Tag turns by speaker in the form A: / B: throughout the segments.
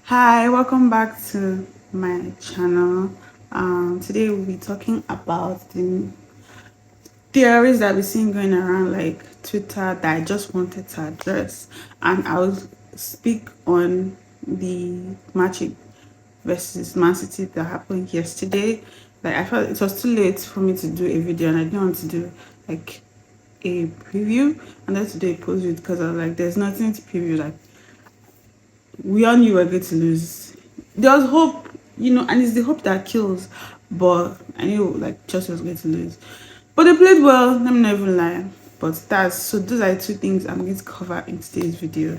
A: Hi, welcome back to my channel. Today we'll be talking about the theories that we've seen going around like Twitter that I just wanted to address, and I'll speak on the match versus Mancity that happened yesterday. Like I felt it was too late for me to do a video, and I didn't want to do like a preview and then to do a post because I was like, there's nothing to preview. Like we all knew we were going to lose. There was hope, and it's the hope that kills. But I knew like Chelsea was going to lose. But they played well, let me not even lie. But those are the two things I'm going to cover in today's video.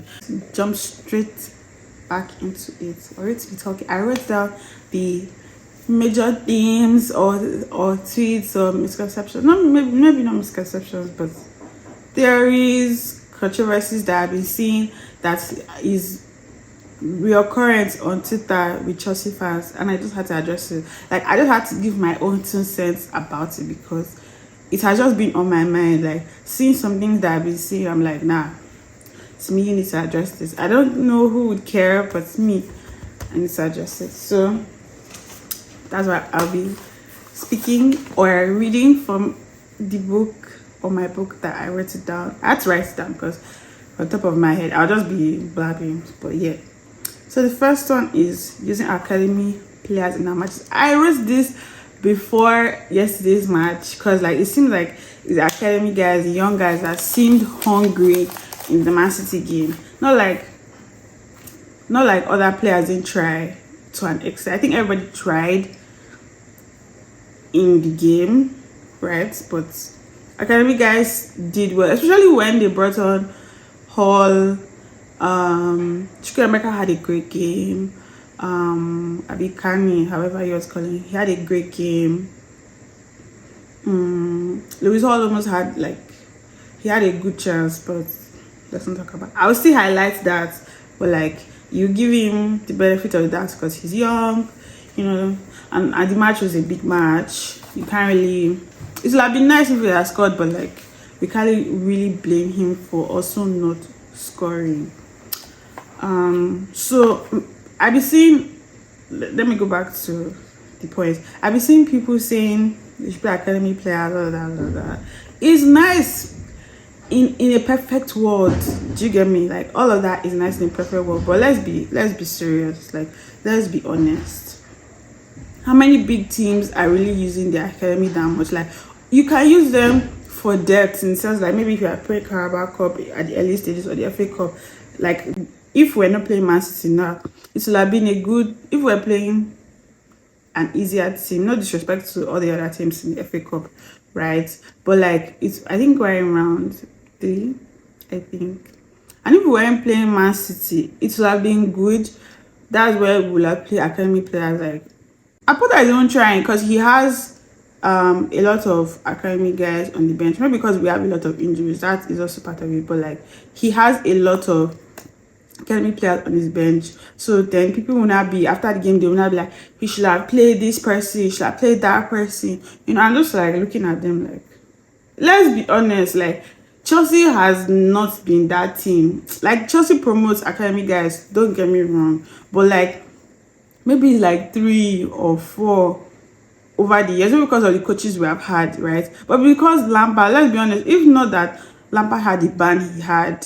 A: Jump straight back into it. Already to be talking. I wrote down the major themes or tweets or misconceptions. Not maybe not misconceptions, but theories, controversies that I've been seeing that is reoccurrence on Twitter with Chelsea fans, and I just had to address it. Like I just had to give my own 2 cents about it because it has just been on my mind. Like seeing some things that I've been seeing, I'm like, nah, it's me. You need to address this. I don't know who would care, but it's me. I need to address it. So that's why I'll be speaking or reading from the book or my book that I wrote it down. I had to write it down because on top of my head I'll just be blabbing. But yeah. So the first one is using academy players in our matches. I wrote this before yesterday's match because like it seems like the academy guys, the young guys that seemed hungry in the Mancity game. Not like other players didn't try to an extent. I think everybody tried in the game, right? But academy guys did well, especially when they brought on Hall. Chukwuemeka had a great game. Abikani, however he was calling, he had a great game. Lewis Hall almost had he had a good chance, but let's not talk about. I will still highlight that, but like you give him the benefit of that because he's young, and the match was a big match. You can't really. It would have been nice if he had scored, but like we can't really blame him for also not scoring. So I've been seeing, let me go back to the point. I've been seeing people saying they should play academy players, all that. It's nice in a perfect world. Do you get me? Like all of that is nice in a perfect world. But let's be serious. Like let's be honest. How many big teams are really using their academy that much? Like you can use them for depth in the sense like maybe if you are playing Carabao Cup at the early stages or the FA Cup, like if we're not playing Mancity now, it would have been a good if we're playing an easier team. No disrespect to all the other teams in the FA Cup, right? But like it's I think we're in round 3, I think. And if we weren't playing Mancity, it would have been good. That's where we will have played academy players like Apota is even trying because he has a lot of academy guys on the bench. Maybe because we have a lot of injuries, that is also part of it. But like he has a lot of academy players on his bench. So then people will not be after the game, they will not be like, he should have played this person, he should have played that person. I'm just like looking at them like, let's be honest, like Chelsea has not been that team. Like Chelsea promotes academy guys, don't get me wrong, but like maybe like 3 or 4 over the years, because of the coaches we have had, right? But because Lampard, let's be honest, if not that Lampard had the band he had,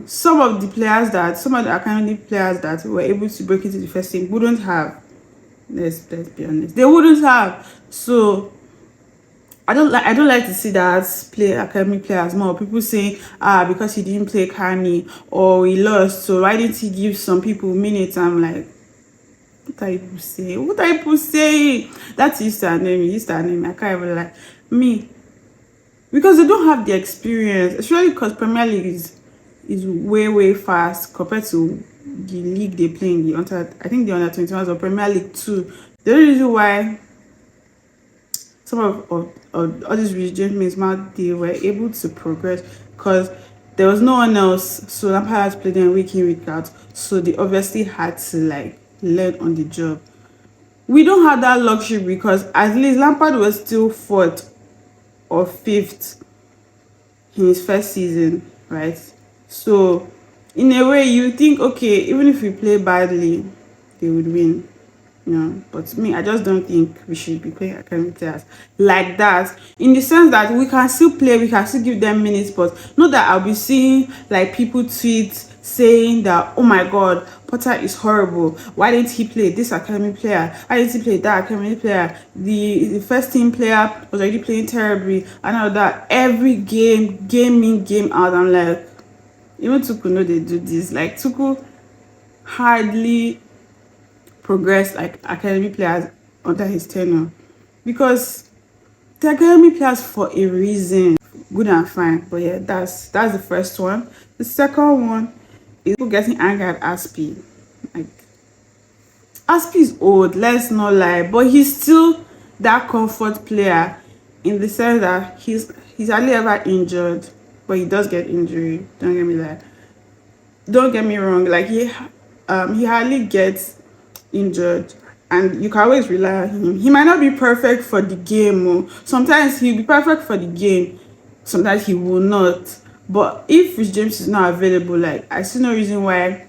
A: some of the academy players that were able to break into the first team wouldn't have. Let's be honest, they wouldn't have. So I don't like to see that play academy players more. People saying because he didn't play Carney or he lost, so why didn't he give some people minutes? I'm like, what are people saying? What are people saying? That's used to annoy me. I can't even like me because they don't have the experience, especially because Premier League is way fast compared to the league they play in the I think the under 21s or Premier League 2. The only reason why some of all these regions they were able to progress because there was no one else. So Lampard had to play them week in, week out. So they obviously had to like learn on the job. We don't have that luxury because at least Lampard was still 4th or 5th in his first season, right? So in a way you think, okay, even if we play badly, they would win. No, but me, I just don't think we should be playing academy players like that. In the sense that we can still play, we can still give them minutes, but not that I'll be seeing like people tweet saying that, oh my God, Potter is horrible. Why didn't he play this academy player? Why didn't he play that academy player? The first team player was already playing terribly, and all that. Every game in, game out. I'm like, even Tuku know they do this. Like Tuku hardly progress like academy players under his tenure, because the academy players for a reason, good and fine. But yeah, that's the first one. The second one is people getting angry at Aspi. Like Aspi is old, let's not lie, but he's still that comfort player, in the sense that he's hardly ever injured, but he does get injury. Don't get me wrong, like he hardly gets injured, and you can always rely on him. He might not be perfect for the game, sometimes he'll be perfect for the game, sometimes he will not. But if Rich James is not available, like I see no reason why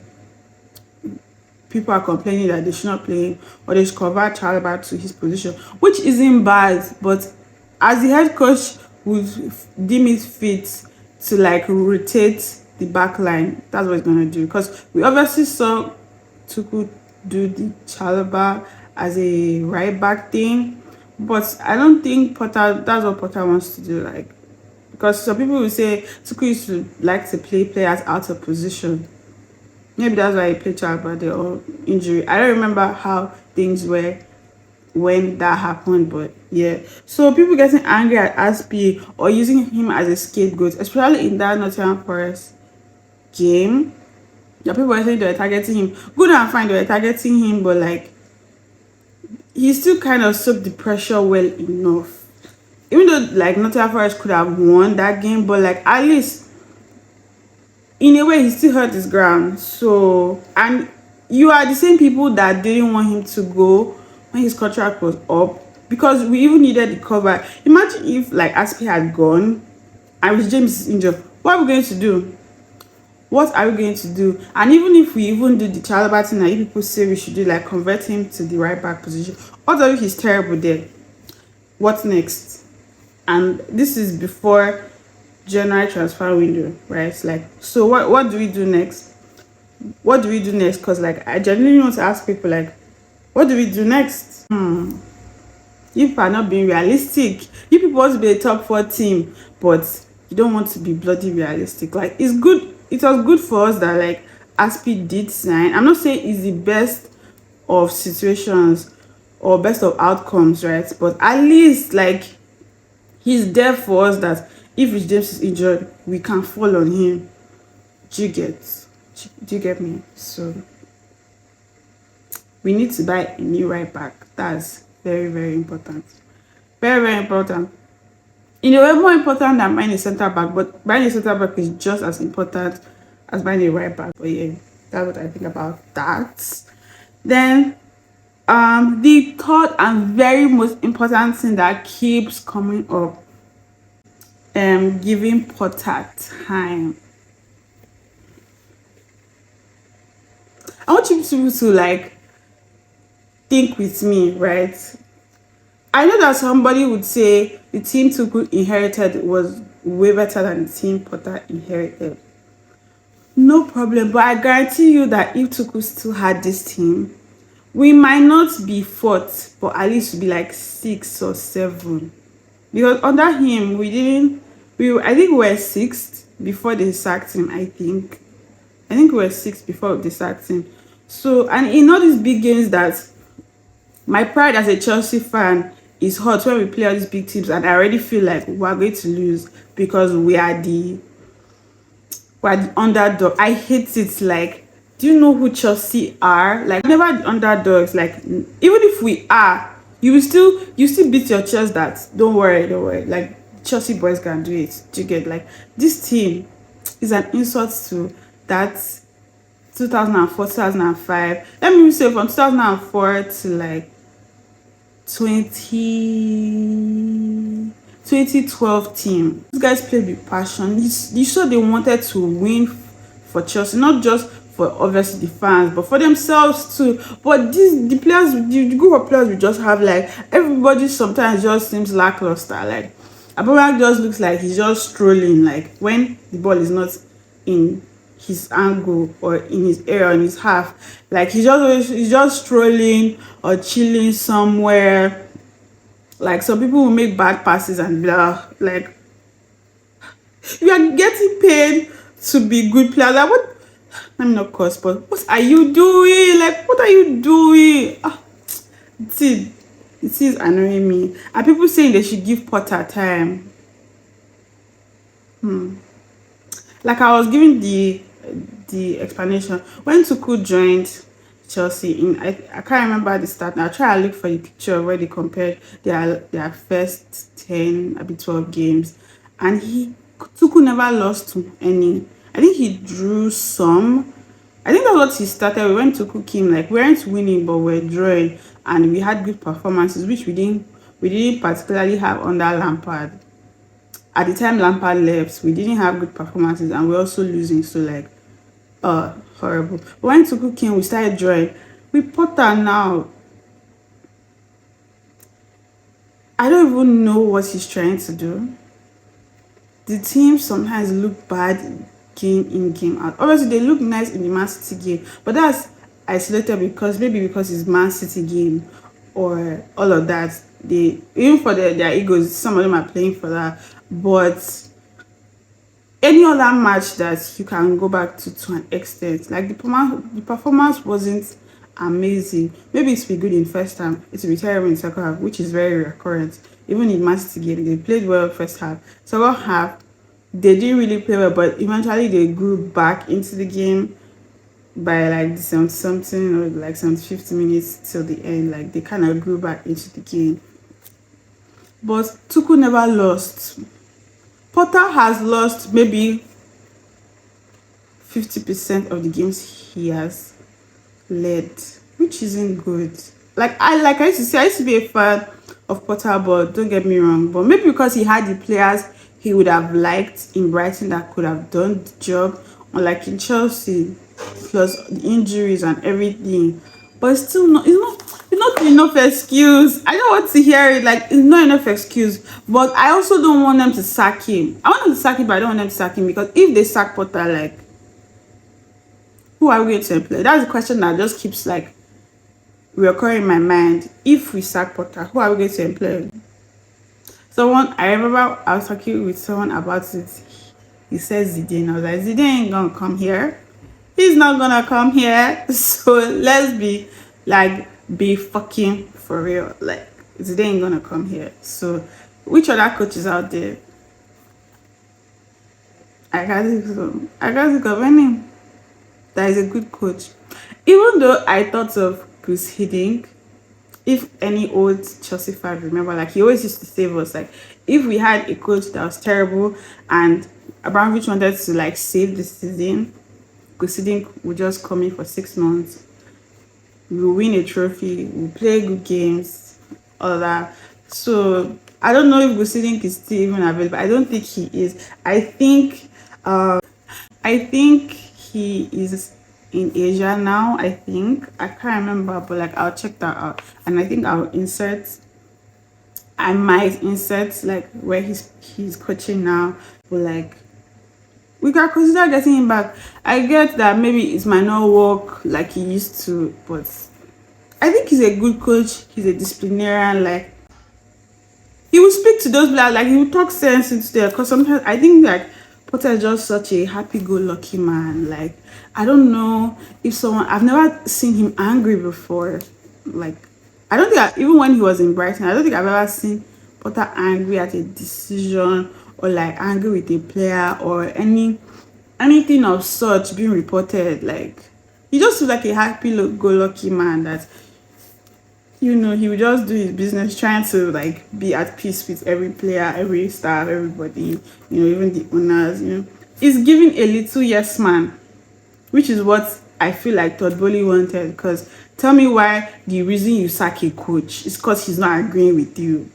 A: people are complaining that they should not play him, or they should convert Chalaba to his position, which isn't bad. But as the head coach would deem it fit to like rotate the back line, that's what he's gonna do. Because we obviously saw Tuku do the Chalaba as a right back thing, but I don't think Potter, that's what Potter wants to do. Like, because some people will say Tuku used to like to play players out of position. Maybe that's why he played Chalaba there, or injury. I don't remember how things were when that happened, but yeah. So people getting angry at Aspi or using him as a scapegoat, especially in that Nottingham Forest game. Yeah, people were saying they were targeting him. Good and fine, they were targeting him, but like he still kind of soaked the pressure well enough. Even though like Nottingham Forest could have won that game, but like at least in a way he still hurt his ground. So, and you are the same people that didn't want him to go when his contract was up, because we even needed the cover. Imagine if like Aspi had gone and Rich James is injured. What are we going to do? What are we going to do? And even if we even do the Chalaba thing that people say we should do, like convert him to the right back position, although he's terrible there, what next? And this is before January transfer window, right? Like, so what do we do next? What do we do next? Because like I genuinely want to ask people, like, what do we do next? You people are not being realistic. You people want to be a top 4 team, but you don't want to be bloody realistic. Like, it's good, it was good for us that like Aspi did sign. I'm not saying it's the best of situations or best of outcomes, right? But at least like he's there for us, that if Rich James is injured, we can fall on him. Do you get me? So we need to buy a new right back. That's very, very important. Very, very important. In a way, more important than buying a center back, but buying a center back is just as important as buying a right back. But yeah, that's what I think about that. Then the third and very most important thing that keeps coming up, giving Potter time. I want you to like think with me, right? I know that somebody would say the team Tuku inherited was way better than the team Potter inherited. No problem, but I guarantee you that if Tuku still had this team, we might not be fourth, but at least be like 6 or 7. Because under him, I think we were 6th before they sacked him, I think we were 6th before they sacked him. So, and in all these big games that my pride as a Chelsea fan is hot when we play all these big teams, and I already feel like we're going to lose because we're the underdog. I hate it. Like, do you know who Chelsea are? Like, never the underdogs. Like, even if we are, you still beat your chest that don't worry. Like, Chelsea boys can do it. Do you get? Like, this team is an insult to that 2004, 2005. Let me say from 2004 to like 2012 team. These guys played with passion. You saw they wanted to win for Chelsea, not just for obviously the fans, but for themselves too. But the players, the group of players, we just have like everybody sometimes just seems lackluster. Like Aubameyang just looks like he's just strolling. Like when the ball is not in his angle or in his area, in his half, like he's just strolling or chilling somewhere. Like some people will make bad passes and blah. Like you are getting paid to be good players. Like what? Let me not curse, but what are you doing? Like what are you doing? It is, it is annoying me. And people saying they should give Potter time. Like I was giving the explanation when Tuchel joined Chelsea in I can't remember the start. I'll try to look for the picture where they compared their first 10 maybe 12 games, and Tuchel never lost to any. I think he drew some. I think that's what he started. We went to Tuchel came, like we weren't winning but we're drawing, and we had good performances which we didn't particularly have under Lampard. At the time Lampard left, we didn't have good performances and we're also losing. So like, horrible. But when Tuchel came, we started drawing. With Potter now, I don't even know what he's trying to do. The team sometimes look bad game in, game out. Obviously, they look nice in the Man City game, but that's isolated because maybe because it's Man City game or all of that. They even for their egos, some of them are playing for that. But any other match that you can go back to an extent, like the performance wasn't amazing. Maybe it's be good in first half, it's be terrible in second half, which is very recurrent. Even in Man City game, they played well first half. Second half, they didn't really play well, but eventually they grew back into the game by like the 70 something or like 50 minutes till the end. Like they kind of grew back into the game. But Tuchel never lost. Potter has lost maybe 50% of the games he has led, which isn't good. Like I used to say, I used to be a fan of Potter, but don't get me wrong. But maybe because he had the players he would have liked in Brighton that could have done the job, or like in Chelsea, plus the injuries and everything. But it's still not. It's not enough excuse. I don't want to hear it. Like it's not enough excuse. But I also don't want them to sack him. I want them to sack him, but I don't want them to sack him because if they sack Potter, like who are we going to employ? That's the question that just keeps like reoccurring in my mind. If we sack Potter, who are we going to employ? I remember I was talking with someone about it. He says Zidane. I was like, Zidane ain't gonna come here. He's not gonna come here. So let's be fucking for real. Like Zidane ain't gonna come here. So which other coaches out there? I can't think of any that is a good coach. Even though I thought of Chris Hiddink, if any old Chelsea fan remember, like he always used to save us. Like if we had a coach that was terrible and Abramovich wanted to like save the season, Chris Hiddink would just come in for 6 months. We will win a trophy. We'll play good games, all that. So I don't know if Chris Hiddink is still even available. I don't think he is. I think he is in Asia now. I can't remember, but like I'll check that out, and I think I might insert like where he's coaching now, but like we can consider getting him back. I get that maybe it might not work like he used to, but I think he's a good coach. He's a disciplinarian. Like he will speak to those players, like he will talk sense into there. Because sometimes I think like Potter is just such a happy-go-lucky man. Like I don't know if I've never seen him angry before. Like I don't think even when he was in Brighton, I don't think I've ever seen Potter angry at a decision or like angry with a player or anything of such being reported. Like he just feels like a happy-go-lucky man that he would just do his business, trying to like be at peace with every player, every staff, everybody, even the owners, He's giving a little yes man, which is what I feel like Todd Bowley wanted. Because tell me why the reason you sack a coach is because he's not agreeing with you.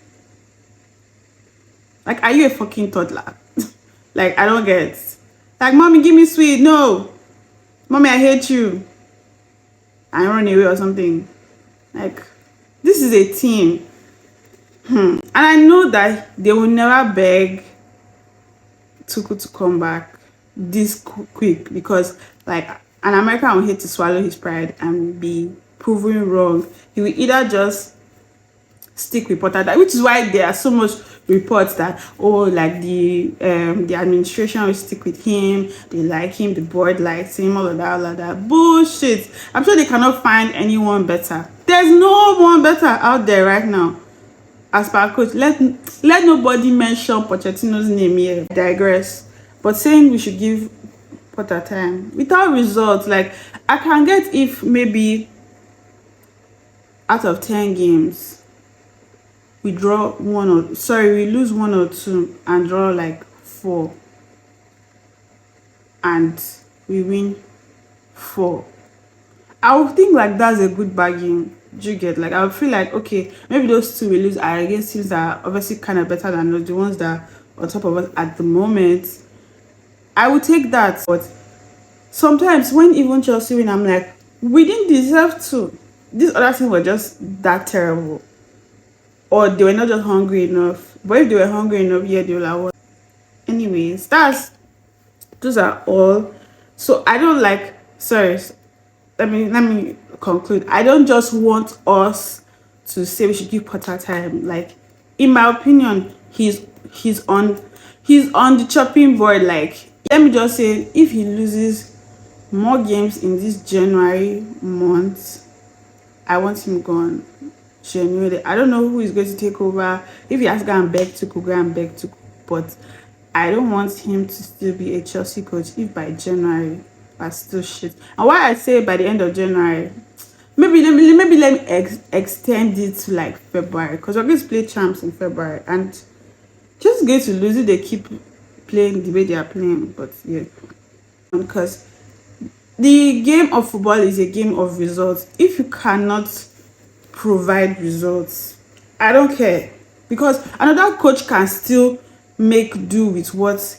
A: Like, are you a fucking toddler? Like, I don't get. Like, mommy, give me sweet. No. Mommy, I hate you, and run away or something. Like, this is a team. And I know that they will never beg Tuku to come back this quick, because like an American will hate to swallow his pride and be proven wrong. He will either just stick with Potter, that which is why there are so much reports that, oh, like the administration will stick with him, they like him, the board likes him, all of that bullshit. I'm sure they cannot find anyone better. There's no one better out there right now. As per coach, let nobody mention Pochettino's name here. I digress. But saying we should give Potter time without results, like I can get if maybe out of 10 games we draw we lose one or two and draw like 4, and we win 4. I would think like that's a good bargain. Do you get? Like I would feel like, okay, maybe those two we lose are against teams that are obviously kind of better than us, the ones that are on top of us at the moment. I would take that. But sometimes when even Chelsea win, I'm like, we didn't deserve to. These other teams were just that terrible, or they were not just hungry enough. But if they were hungry enough, yeah, they will have won. Anyways, those are all. So I don't like. Sorry, let me conclude. I don't just want us to say we should give Potter time. Like, in my opinion, he's on the chopping board. Like, let me just say, if he loses more games in this January month, I want him gone. Genuinely, I don't know who is going to take over. If he has to go and beg to go and beg to, but I don't want him to still be a Chelsea coach if by January are still shit. And why I say by the end of January, maybe let me extend it to like February, because we're going to play champs in February, and just going to lose it. They keep playing the way they are playing, but yeah, because the game of football is a game of results. If you cannot provide results, I don't care, because another coach can still make do with what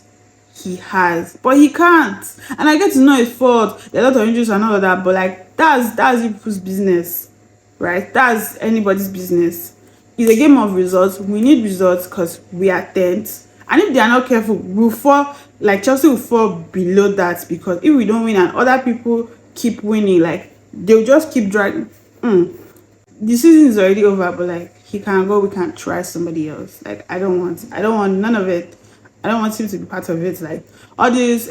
A: he has, but he can't. And I get to know his fault. There are a lot of injuries and all of that, but like that's people's business, right? That's anybody's business. It's a game of results. We need results because we are 10th, and if they are not careful, we'll fall. Like Chelsea will fall below that, because if we don't win and other people keep winning, like they'll just keep dragging. The season is already over, but like he can go, we can try somebody else. Like I don't want none of it. I don't want him to be part of it. Like all this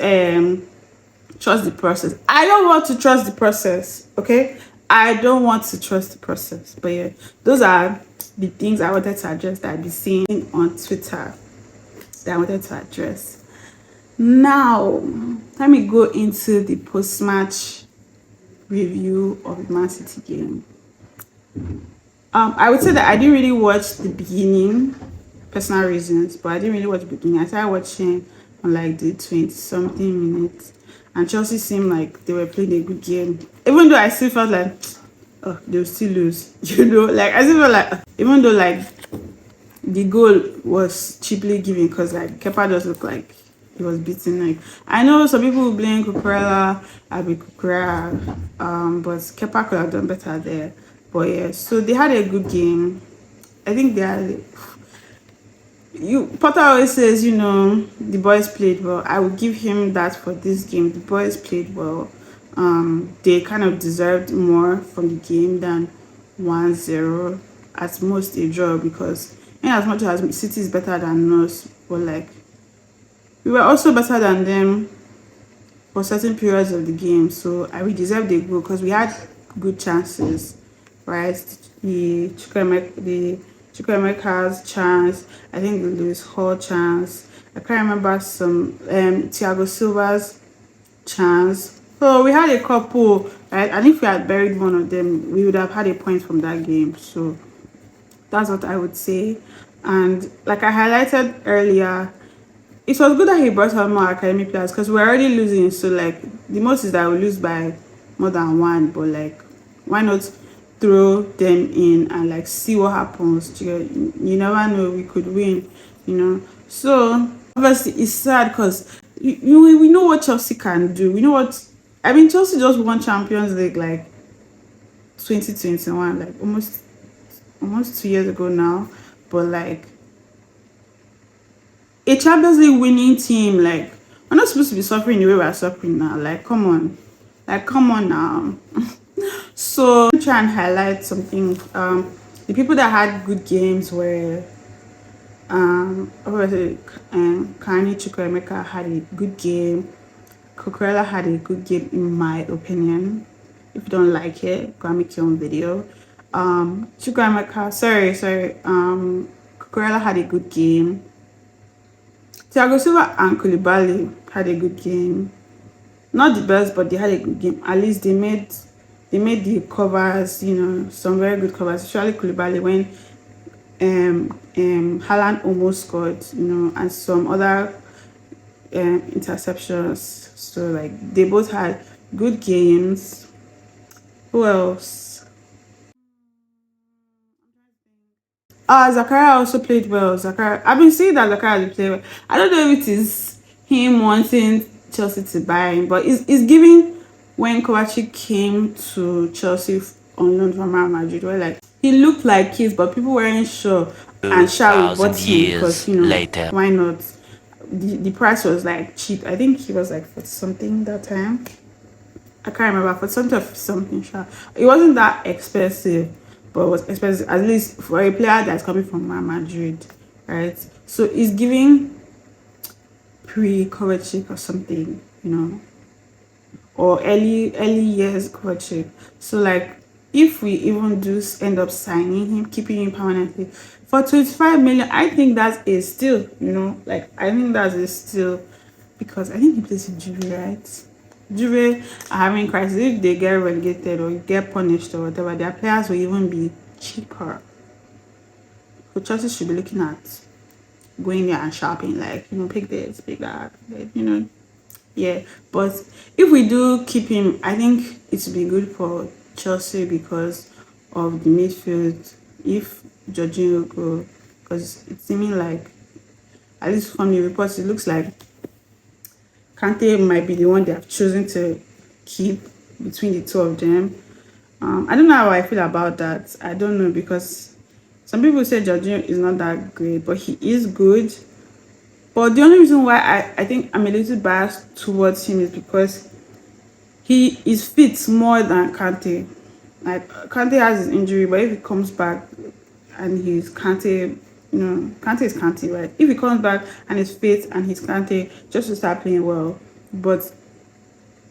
A: trust the process. I don't want to trust the process. Okay, I don't want to trust the process. But yeah, those are the things I wanted to address that I've been seeing on Twitter that I wanted to address. Now let me go into the post-match review of the Mancity game. I would say that I didn't really watch the beginning, personal reasons, but I didn't really watch the beginning. I started watching on like the 20 something minutes, and Chelsea seemed like they were playing a good game, even though I still felt like, oh, they'll still lose. Like I still felt like, even though like the goal was cheaply given, because like Kepa just looked like he was beaten. Like I know some people will blame Cucurella, but Kepa could have done better there. But yeah, so they had a good game. I think they had. Potter always says, the boys played well. I would give him that for this game. The boys played well. They kind of deserved more from the game than 1-0. At most a draw, because in as much as City is better than us, but like we were also better than them for certain periods of the game. So we deserved a goal because we had good chances, right? The Chukwuemeka's chance, I think the Lewis Hall chance. I can't remember some Thiago Silva's chance. So we had a couple, right? And if we had buried one of them, we would have had a point from that game. So that's what I would say. And like I highlighted earlier, it was good that he brought out more academy players, because we're already losing. So like the most is that we lose by more than one, but like why not throw them in and like see what happens? You never know, we could win, So obviously it's sad, because we know what Chelsea can do. We know what I mean, Chelsea just won Champions League like 2021, like almost 2 years ago now. But like a Champions League winning team, like we're not supposed to be suffering the way we're suffering now. Like come on now. So try and highlight something. The people that had good games were obviously Kani Chukwuemeka had a good game. Cucurella had a good game in my opinion. If you don't like it, go and make your own video. Chukwuemeka, sorry. Cucurella had a good game. Thiago Silva and Koulibaly had a good game. Not the best, but they had a good game. At least they made the covers, some very good covers, especially Koulibaly when Haaland almost scored, and some other interceptions. So like they both had good games. Who else? Zakaria also played well. Zakaria, I've been seeing that Zakaria has played well. I don't know if it is him wanting Chelsea to buy him, but it's giving when Kovacic came to Chelsea on loan from Real Madrid, where like he looked like kids, but people weren't sure. And sure, we bought him because
B: later.
A: why not? The price was like cheap. I think he was like for something that time. I can't remember, for something sure. It wasn't that expensive, but it was expensive at least for a player that's coming from Real Madrid, right? So it's giving pre-Kovacic or something, or early years courtship. So like if we even do end up signing him, keeping him permanently for 25 million, I think that is still, like I think that is still, because I think he plays in Juve, right? Juve are having crisis. If they get relegated or get punished or whatever, their players will even be cheaper. So Chelsea should be looking at going there and shopping, like, pick this, pick that, yeah. But if we do keep him, I think it would be good for Chelsea because of the midfield. If Jorginho go, because it's seeming like, at least from the reports, it looks like Kante might be the one they have chosen to keep between the two of them. I don't know how I feel about that. I don't know, because some people say Jorginho is not that great, but he is good. But the only reason why I think I'm a little biased towards him is because he is fit more than Kante. Like Kante has his injury, but if he comes back and he's Kante, Kante is Kante, right? If he comes back and he's fit and he's Kante, just to start playing well. But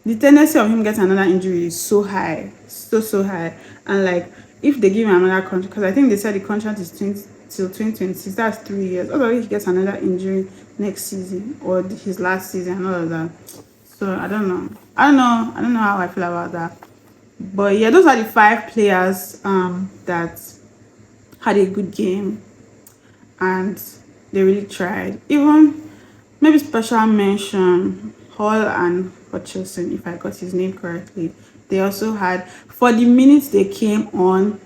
A: the tendency of him getting another injury is so high, so high. And like if they give him another contract, because I think they said the contract is till 2026, that's 3 years. Otherwise he gets another injury next season or his last season and all of that. So I don't know. I don't know how I feel about that. But yeah, those are the 5 players that had a good game and they really tried. Even maybe special mention Hall and Hutchinson, if I got his name correctly. They also had, for the minutes they came on,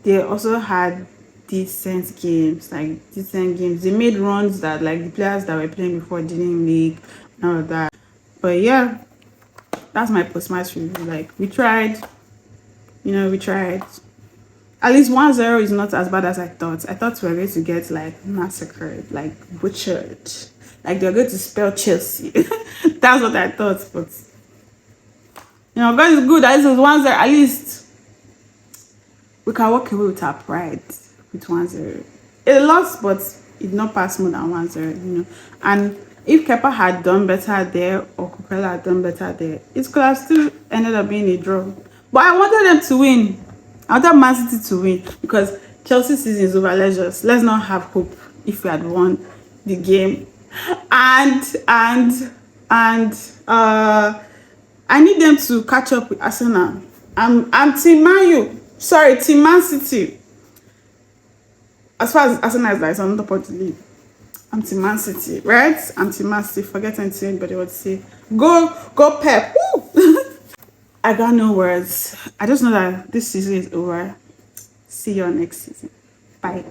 A: they also had decent games, like decent games. They made runs that like the players that were playing before didn't make, and all of that. But yeah, that's my post-match review. Like we tried, we tried. At least 1-0 is not as bad as I thought. I thought we were going to get like massacred, like butchered. Like they're going to spell Chelsea. That's what I thought. But God is good. At least it was 1-0. At least we can walk away with our pride with 1-0. It lost, but it did not pass more than 1-0, And if Kepa had done better there or Cucurella had done better there, it could have still ended up being a draw. But I wanted them to win. I wanted Mancity to win because Chelsea season is over. Let's not have hope if we had won the game. And I need them to catch up with Arsenal. I'm Team Man U. Sorry, Team Man City. As far as Arsenal is like, I'm not about to leave. I'm Team Man City, right? I'm Team Man City. Forget anything anybody would say. Go Pep. Woo! I got no words. I just know that this season is over. See you next season. Bye.